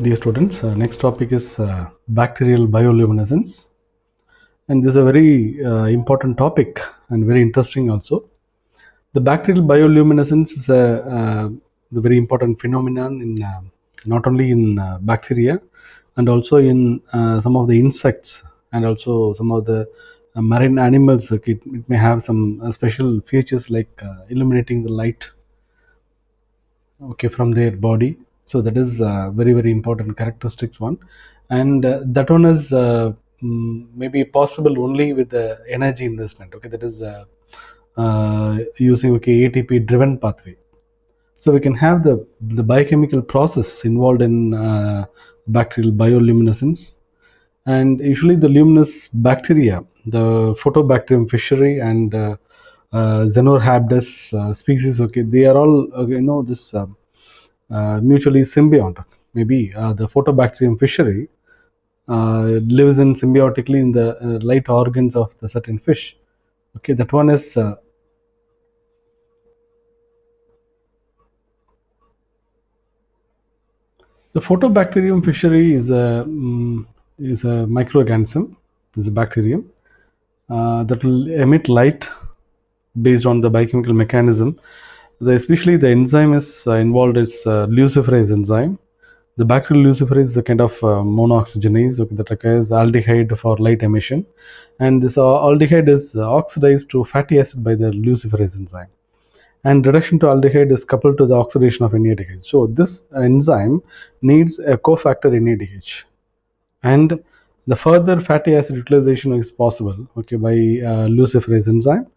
Dear students, next topic is bacterial bioluminescence, and this is a very important topic and very interesting also. The bacterial bioluminescence is the very important phenomenon in not only in bacteria and also in some of the insects and also some of the marine animals. Okay, it may have some special features like illuminating the light, okay, from their body. So that is very important characteristics one, and that one is maybe possible only with the energy investment. Okay, that is using ATP driven pathway. So we can have the biochemical process involved in bacterial bioluminescence, and usually the luminous bacteria, the photobacterium fischeri and Xenohabdus species, okay, they are all this mutually symbiotic. Maybe the photobacterium fischeri lives in symbiotically in the light organs of the certain fish. Okay, that one is the photobacterium fischeri is a microorganism, is a bacterium that will emit light based on the biochemical mechanism. Especially the enzyme is involved is luciferase enzyme. The bacterial luciferase is a kind of monooxygenase, okay, that requires aldehyde for light emission, and this aldehyde is oxidized to fatty acid by the luciferase enzyme, and reduction to aldehyde is coupled to the oxidation of NADH. So this enzyme needs a cofactor NADH, and the further fatty acid utilization is possible, okay, by luciferase enzyme,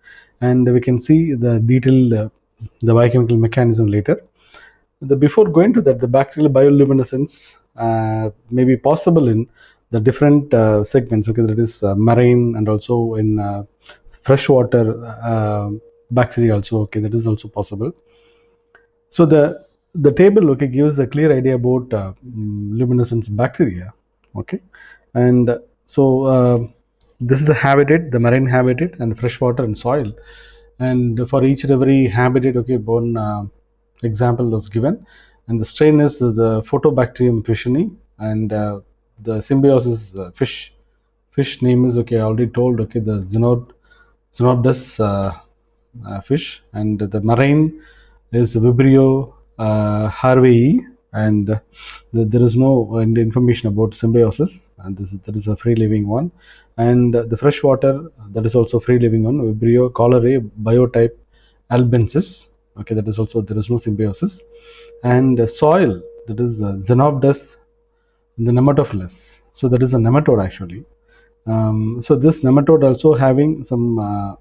and we can see the detailed the biochemical mechanism later. Before going to that, the bacterial bioluminescence may be possible in the different segments, okay, that is marine and also in freshwater bacteria also, okay, that is also possible. So the table, okay, gives a clear idea about luminescence bacteria, okay, and so this is the habitat, the marine habitat, and freshwater and soil, and for each and every habitat, okay, one example was given, and the strain is the photobacterium fischeri, and the symbiosis fish name is, okay, I already told, okay, the Xenodus fish, and the marine is Vibrio harvey, and there is no information about symbiosis, and that is a free living one, and the freshwater, that is also free living one, Vibrio cholerae biotype albensis, okay, that is also, there is no symbiosis, and soil, that is Xenobdus the nematophilus, so that is a nematode actually. So this nematode also having some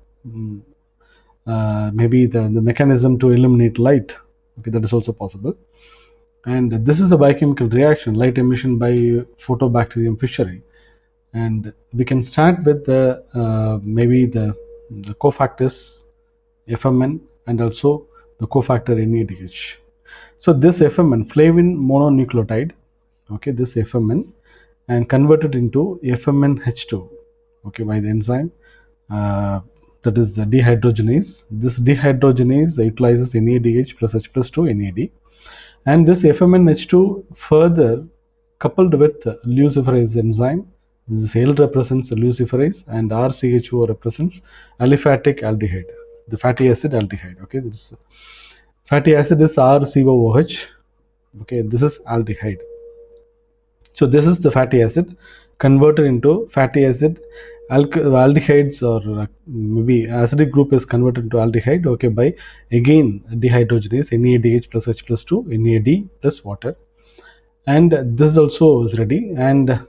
maybe the mechanism to eliminate light, okay, that is also possible, and this is a biochemical reaction, light emission by photobacterium fischeri, and we can start with the maybe the cofactors FMN and also the cofactor NADH. So this FMN, flavin mononucleotide, okay, this FMN, and converted into FMNH2, okay, by the enzyme that is the dehydrogenase. This dehydrogenase utilizes NADH plus H plus 2 NAD, and this FMNH2 further coupled with luciferase enzyme. This L represents luciferase and RCHO represents aliphatic aldehyde, the fatty acid aldehyde. Okay, this fatty acid is RCOOH. Okay, this is aldehyde. So this is the fatty acid converted into fatty acid. Aldehydes, or maybe acidic group is converted into aldehyde, okay, by again dehydrogenase NADH plus H plus 2 NAD plus water, and this also is ready, and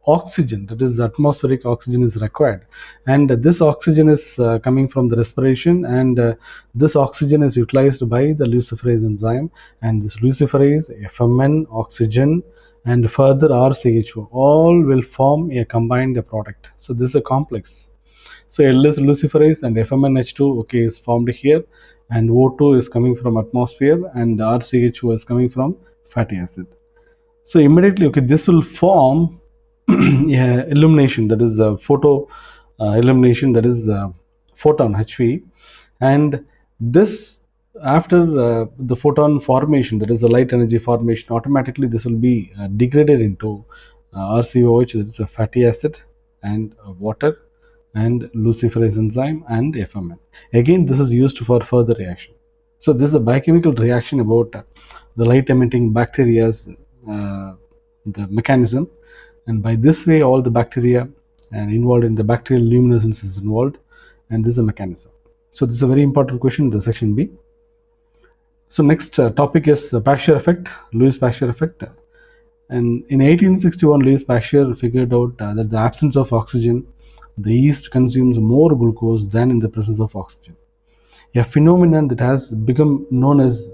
oxygen, that is atmospheric oxygen, is required, and this oxygen is coming from the respiration, and this oxygen is utilized by the luciferase enzyme, and this luciferase, FMN, oxygen, and further RCHO, all will form a combined product. So this is a complex. So L is luciferase and FMNH2, okay, is formed here, and O2 is coming from atmosphere, and RCHO is coming from fatty acid. So immediately, okay, this will form illumination, that is photo illumination, that is photon HV, and this after the photon formation, that is the light energy formation, automatically this will be degraded into RCOH, that is a fatty acid, and water, and luciferase enzyme, and FMN. Again, this is used for further reaction. So this is a biochemical reaction about the light emitting bacteria's the mechanism, and by this way all the bacteria and involved in the bacterial luminescence is involved, and this is a mechanism. So this is a very important question in the section B. So next topic is Pasteur effect, Louis Pasteur effect. And in 1861, Louis Pasteur figured out that the absence of oxygen, the yeast consumes more glucose than in the presence of oxygen. A phenomenon that has become known as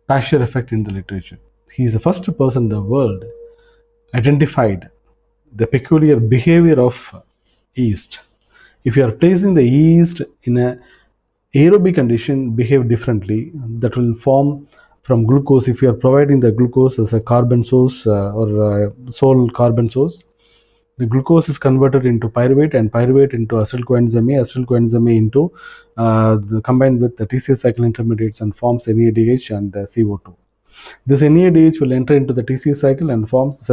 Pasteur effect in the literature. He is the first person in the world identified the peculiar behavior of yeast. If you are placing the yeast in a aerobic condition, behave differently. That will form from glucose. If you are providing the glucose as a carbon source or a sole carbon source, the glucose is converted into pyruvate, and pyruvate into acetyl coenzyme A, acetyl coenzyme A into combined with the TCA cycle intermediates and forms NADH and CO2. This NADH will enter into the TCA cycle and forms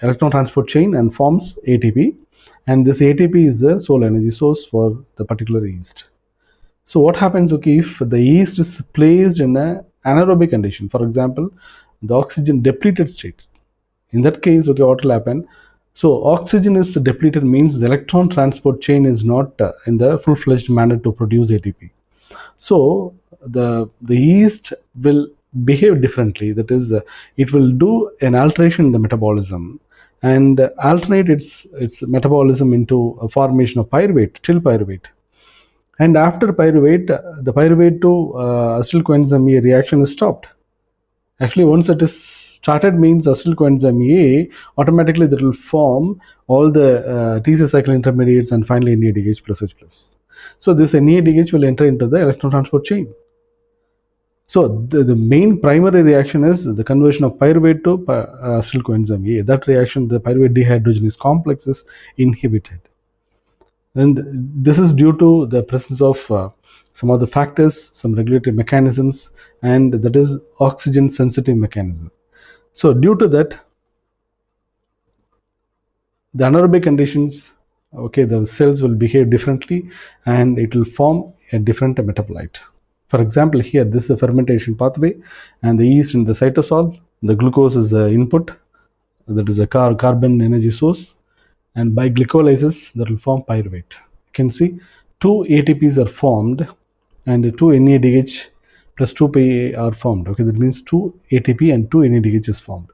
electron transport chain and forms ATP, and this ATP is the sole energy source for the particular yeast. So what happens, okay, if the yeast is placed in a anaerobic condition, for example, the oxygen depleted states, in that case, okay, what will happen? So oxygen is depleted means the electron transport chain is not in the full-fledged manner to produce ATP. So the yeast will behave differently. That is, it will do an alteration in the metabolism and alternate its metabolism into a formation of pyruvate, till pyruvate. And after pyruvate, the pyruvate to acetyl coenzyme A reaction is stopped. Actually, once it is started means acetyl coenzyme A, automatically that will form all the TCA cycle intermediates and finally NADH plus H plus. So this NADH will enter into the electron transport chain. So the main primary reaction is the conversion of pyruvate to acetyl coenzyme A. That reaction, the pyruvate dehydrogenase complex, is inhibited. And this is due to the presence of some other factors, some regulatory mechanisms, and that is oxygen sensitive mechanism. So due to that, the anaerobic conditions, okay, the cells will behave differently and it will form a different metabolite. For example, here this is a fermentation pathway, and the yeast in the cytosol, the glucose is the input, that is a carbon energy source, and by glycolysis that will form pyruvate. You can see 2 ATPs are formed and 2 NADH plus 2 PA are formed. Okay, that means 2 ATP and 2 NADH is formed.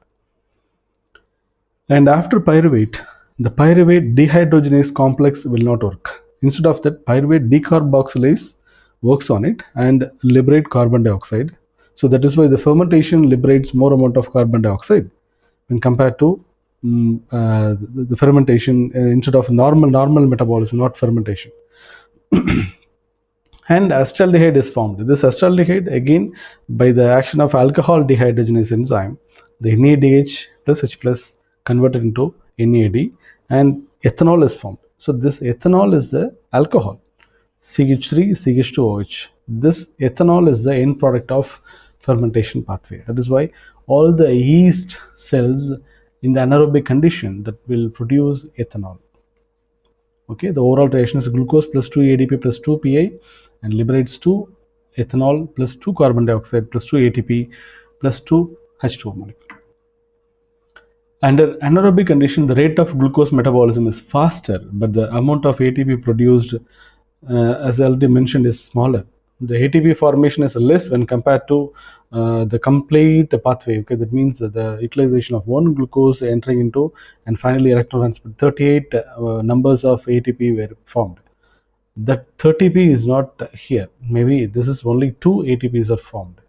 And after pyruvate, the pyruvate dehydrogenase complex will not work. Instead of that, pyruvate decarboxylase works on it and liberate carbon dioxide. So that is why the fermentation liberates more amount of carbon dioxide when compared to the fermentation instead of normal metabolism, not fermentation. And acetaldehyde is formed. This acetaldehyde, again, by the action of alcohol dehydrogenase enzyme, the NADH plus H plus converted into NAD, and ethanol is formed. So this ethanol is the alcohol, CH3, CH2OH. This ethanol is the end product of fermentation pathway. That is why all the yeast cells in the anaerobic condition that will produce ethanol. Okay, the overall reaction is glucose plus 2 ADP plus 2 PI and liberates 2 ethanol plus 2 carbon dioxide plus 2 ATP plus 2 H2O molecule. Under anaerobic condition, the rate of glucose metabolism is faster, but the amount of ATP produced, as I already mentioned, is smaller. The ATP formation is less when compared to the complete pathway. Okay, that means the utilization of one glucose entering into and finally electron transport. 38 numbers of ATP were formed. That 30p is not here. Maybe this is only 2 ATPs are formed.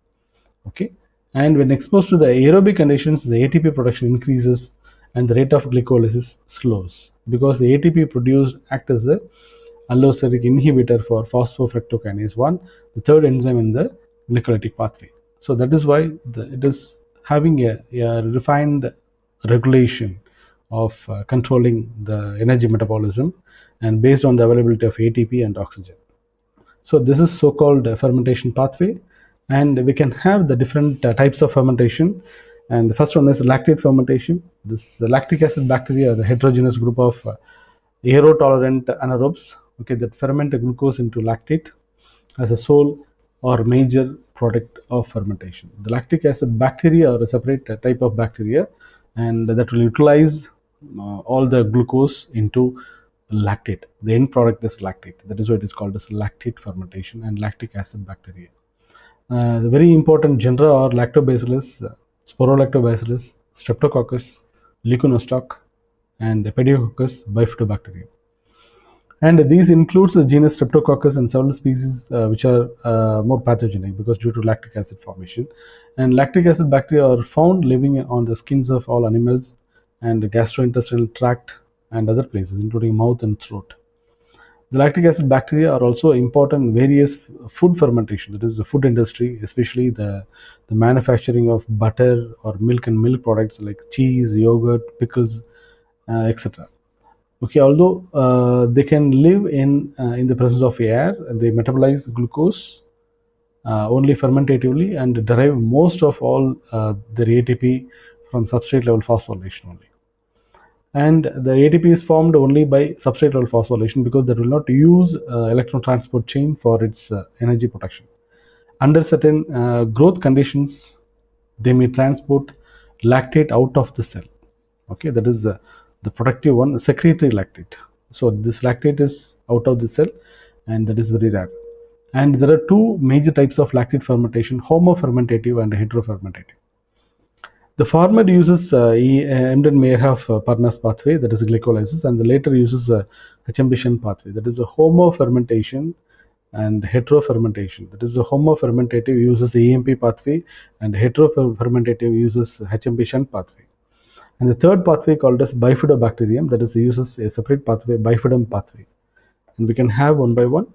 Okay, and when exposed to the aerobic conditions, the ATP production increases and the rate of glycolysis slows because the ATP produced acts as a allosteric inhibitor for phosphofructokinase 1, the third enzyme in the glycolytic pathway. So that is why it is having a refined regulation of controlling the energy metabolism and based on the availability of ATP and oxygen. So this is so-called fermentation pathway, and we can have the different types of fermentation. And the first one is lactate fermentation. This lactic acid bacteria are the heterogeneous group of aerotolerant anaerobes, okay, that ferment glucose into lactate as a sole or major product of fermentation. The lactic acid bacteria are a separate type of bacteria, and that will utilize all the glucose into lactate. The end product is lactate. That is why it is called as lactate fermentation and lactic acid bacteria. The very important genera are Lactobacillus, Sporolactobacillus, Streptococcus, Leuconostoc, and Pediococcus bifidobacterium. And these includes the genus Streptococcus and several species which are more pathogenic because due to lactic acid formation. And lactic acid bacteria are found living on the skins of all animals and the gastrointestinal tract and other places, including mouth and throat. The lactic acid bacteria are also important in various food fermentation, that is the food industry, especially the manufacturing of butter or milk and milk products like cheese, yogurt, pickles, etc. Okay, although they can live in the presence of air, they metabolize glucose only fermentatively and derive most of all their ATP from substrate level phosphorylation only. And the ATP is formed only by substrate level phosphorylation because that will not use electron transport chain for its energy production. Under certain growth conditions, they may transport lactate out of the cell. Okay, that is the productive one, secretory lactate. So this lactate is out of the cell, and that is very rare. And there are two major types of lactate fermentation: homofermentative and heterofermentative. The former uses Embden-Meyerhof-Parnas pathway, that is glycolysis, and the later uses HMB-Shen pathway, that is a homofermentation and heterofermentation. That is, the homofermentative uses EMP pathway, and heterofermentative uses HMB-Shen pathway. And the third pathway called as bifidobacterium, that is uses a separate pathway, bifidum pathway. And we can have one by one.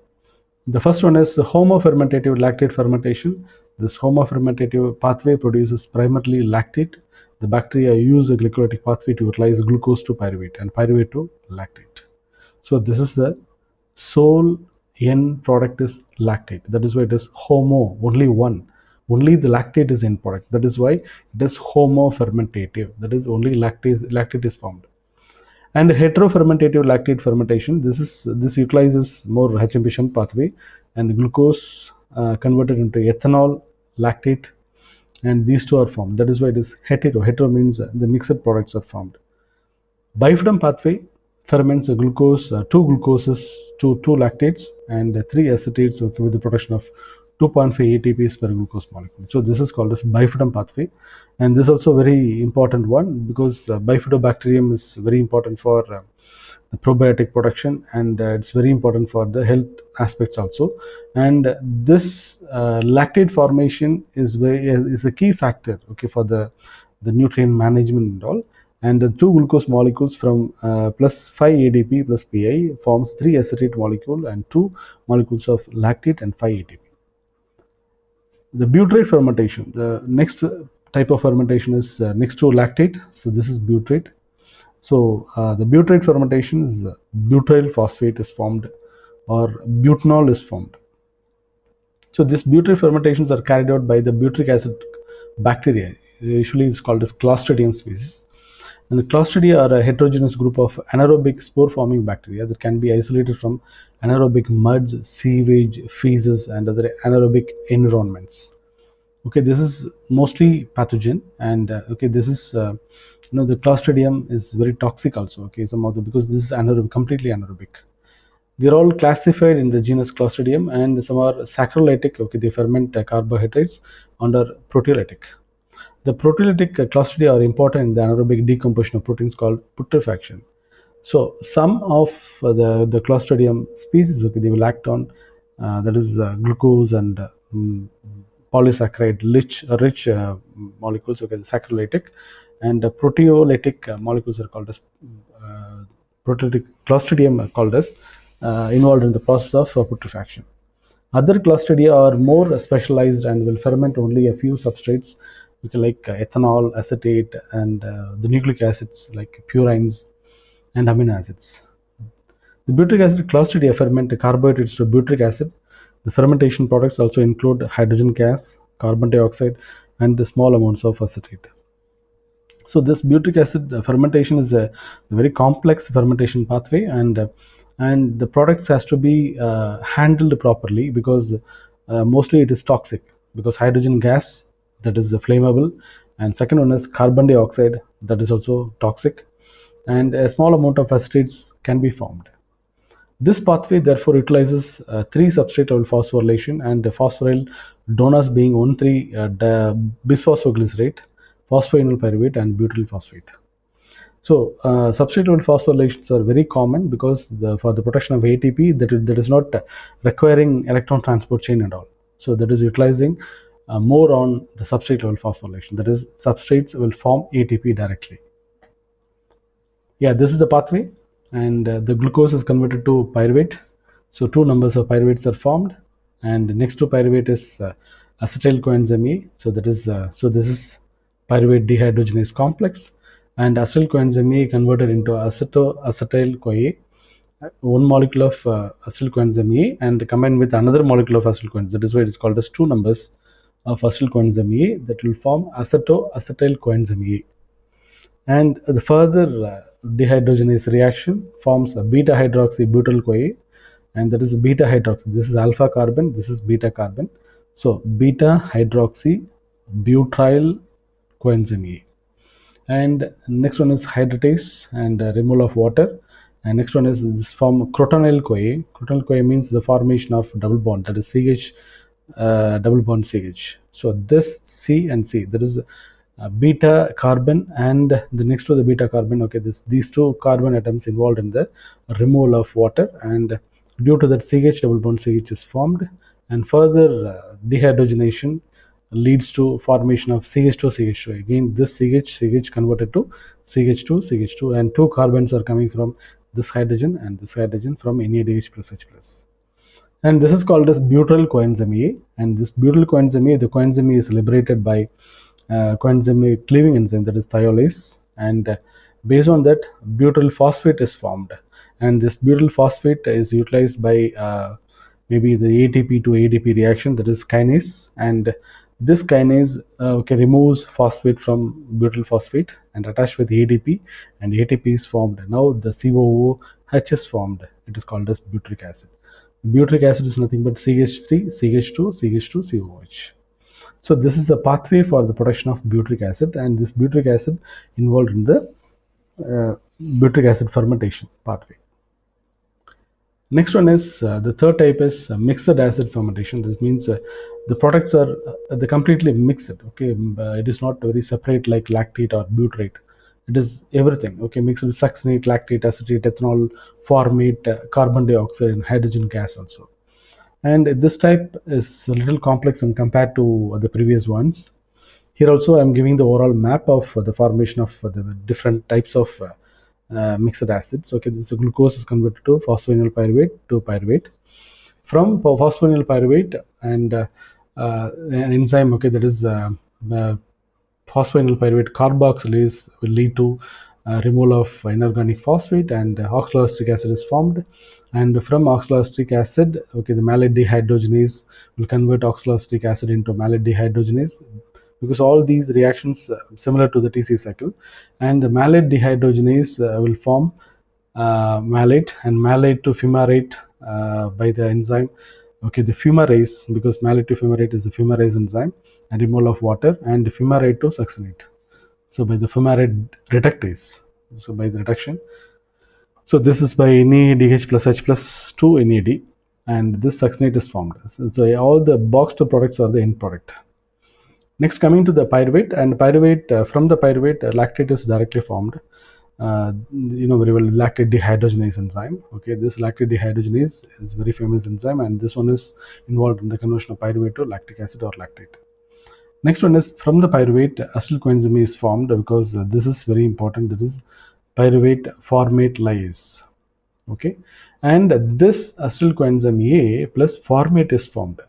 The first one is the homofermentative lactate fermentation. This homofermentative pathway produces primarily lactate. The bacteria use a glycolytic pathway to utilize glucose to pyruvate and pyruvate to lactate. So this is the sole end product is lactate. That is why it is homo, only one. Only the lactate is end product. That is why it is homofermentative. That is only lactate is formed. And heterofermentative lactate fermentation, this utilizes more HMB-Shen pathway, and the glucose converted into ethanol, lactate, and these two are formed. That is why it is hetero. Hetero means the mixed products are formed. Bifidum pathway ferments glucose, two glucoses to two lactates and three acetates, okay, with the production of 2.5 ATPs per glucose molecule. So this is called as bifidum pathway, and this is also very important one because bifidobacterium is very important for the probiotic production, and it's very important for the health aspects also. And this lactate formation is a key factor, okay, for the nutrient management and all. And the two glucose molecules from plus 5 ADP plus PI forms 3 acetate molecule and 2 molecules of lactate and 5 ATP. The butyrate fermentation, the next type of fermentation is next to lactate. So this is butyrate. So the butyrate fermentation is butyl phosphate is formed or butanol is formed. So these butyrate fermentations are carried out by the butyric acid bacteria. Usually it's called as Clostridium species. And the Clostridia are a heterogeneous group of anaerobic spore-forming bacteria that can be isolated from anaerobic muds, sewage, feces, and other anaerobic environments. Okay, this is mostly pathogen, and okay, this is the Clostridium is very toxic also. Okay, some of the because this is anaerobic, completely anaerobic. They are all classified in the genus Clostridium, and some are saccharolytic. Okay, they ferment carbohydrates, under proteolytic. The proteolytic Clostridia are important in the anaerobic decomposition of proteins called putrefaction. So some of the Clostridium species, okay, they will act on that is glucose and polysaccharide rich molecules, okay, the saccharolytic, and proteolytic molecules are called as proteolytic. Clostridium are called as involved in the process of putrefaction. Other Clostridia are more specialized and will ferment only a few substrates, okay, like ethanol, acetate, and the nucleic acids like purines and amino acids. The butyric acid Clostridia ferment carbohydrates to butyric acid. The fermentation products also include hydrogen gas, carbon dioxide, and small amounts of acetate. So this butyric acid fermentation is a very complex fermentation pathway, and the products has to be handled properly, because mostly it is toxic, because hydrogen gas, that is flammable, and second one is carbon dioxide, that is also toxic, and a small amount of acetates can be formed. This pathway therefore utilizes three substrate level phosphorylation and phosphoryl donors being 1,3-bisphosphoglycerate, phosphoenol pyruvate, and butyl phosphate. So substrate level phosphorylations are very common, because for the production of ATP, that is not requiring electron transport chain and all. So that is utilizing more on the substrate level phosphorylation. That is, substrates will form ATP directly. Yeah, this is the pathway, and the glucose is converted to pyruvate. So two numbers of pyruvates are formed, and next to pyruvate is acetyl coenzyme A. So that is this is pyruvate dehydrogenase complex, and acetyl coenzyme A converted into acetyl CoA. One molecule of acetyl coenzyme A and combined with another molecule of acetyl coenzyme. That is why it is called as two numbers of acetyl coenzyme A that will form acetyl coenzyme A. And the further dehydrogenase reaction forms a beta hydroxybutyl CoA, and that is beta hydroxy. This is alpha carbon, this is beta carbon. So beta hydroxy butyl coenzyme A. And next one is hydratase and removal of water. And next one is this form crotonyl CoA. Crotonyl CoA means the formation of double bond, that is CH, double bond CH. So this C and C, that is beta carbon, and the next to the beta carbon, okay, these two carbon atoms involved in the removal of water, and due to that CH double bond CH is formed, and further dehydrogenation leads to formation of CH2 CH2. Again, this CH converted to CH2 CH2, and two carbons are coming from this hydrogen and this hydrogen from NADH plus H plus. And this is called as butyl coenzyme A. And this butyl coenzyme A, the coenzyme A is liberated by coenzyme A cleaving enzyme, that is thiolase, and based on that butyl phosphate is formed, and this butyl phosphate is utilized by maybe the ATP to ADP reaction, that is kinase, and this kinase removes phosphate from butyl phosphate and attached with ADP, and ATP is formed. Now the COOH is formed. It is called as butyric acid. Butyric acid is nothing but CH3, CH2, CH2, COOH. So this is a pathway for the production of butyric acid, and this butyric acid involved in the butyric acid fermentation pathway. Next one is the third type is mixed acid fermentation. This means the products are they completely mixed. Okay, it is not very separate like lactate or butyrate. It is everything. Okay, mixed with succinate, lactate, acetate, ethanol, formate, carbon dioxide, and hydrogen gas also. And this type is a little complex when compared to the previous ones. Here also I am giving the overall map of the formation of the different types of mixed acids. Okay, this glucose is converted to phosphoenol pyruvate to pyruvate. From phosphoenol pyruvate and an enzyme, okay, that is phosphoenol pyruvate carboxylase will lead to removal of inorganic phosphate, and oxaloacetic acid is formed. And from oxaloacetic acid, okay, the malate dehydrogenase will convert oxaloacetic acid into malate dehydrogenase, because all these reactions similar to the TC cycle, and the malate dehydrogenase will form malate and malate to fumarate by the enzyme, okay, the fumarase, because malate to fumarate is the fumarase enzyme, and removal of water, and fumarate to succinate. So by the fumarate reductase, so by the reduction, so this is by NADH plus H plus to NAD, and this succinate is formed. So all the boxed products are the end product. Next, coming to the pyruvate, and pyruvate, from the pyruvate lactate is directly formed. You know very well, lactate dehydrogenase enzyme. Okay, this lactate dehydrogenase is very famous enzyme, and this one is involved in the conversion of pyruvate to lactic acid or lactate. Next one is from the pyruvate acetyl coenzyme is formed, because this is very important. That is pyruvate formate lyase. Okay, and this acetyl coenzyme A plus formate is formed.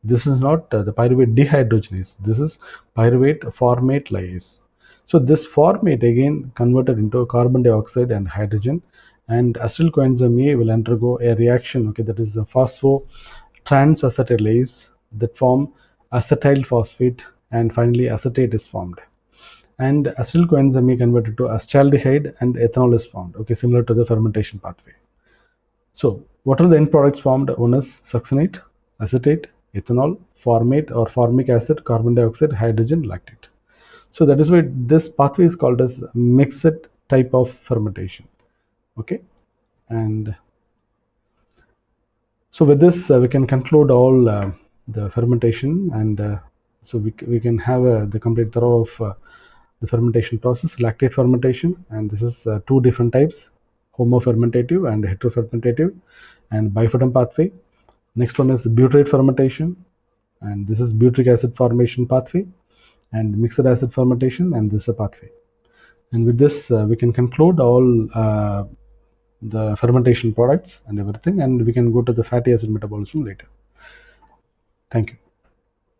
This is not the pyruvate dehydrogenase. This is pyruvate formate lyase. So this formate again converted into carbon dioxide and hydrogen, and acetyl coenzyme A will undergo a reaction. Okay, that is a transacetylase that form acetyl phosphate, and finally acetate is formed. And acetyl coenzyme is converted to acetaldehyde and ethanol is formed, okay, similar to the fermentation pathway. So what are the end products formed? One is succinate, acetate, ethanol, formate or formic acid, carbon dioxide, hydrogen, lactate. So that is why this pathway is called as mixed type of fermentation, okay. And so with this, we can conclude all the fermentation, and so we can have the complete thorough of the fermentation process, lactate fermentation, and this is two different types, homofermentative and heterofermentative, and bifidum pathway. Next one is butyrate fermentation, and this is butyric acid formation pathway, and mixed acid fermentation, and this is a pathway. And with this, we can conclude all the fermentation products and everything, and we can go to the fatty acid metabolism later. Thank you.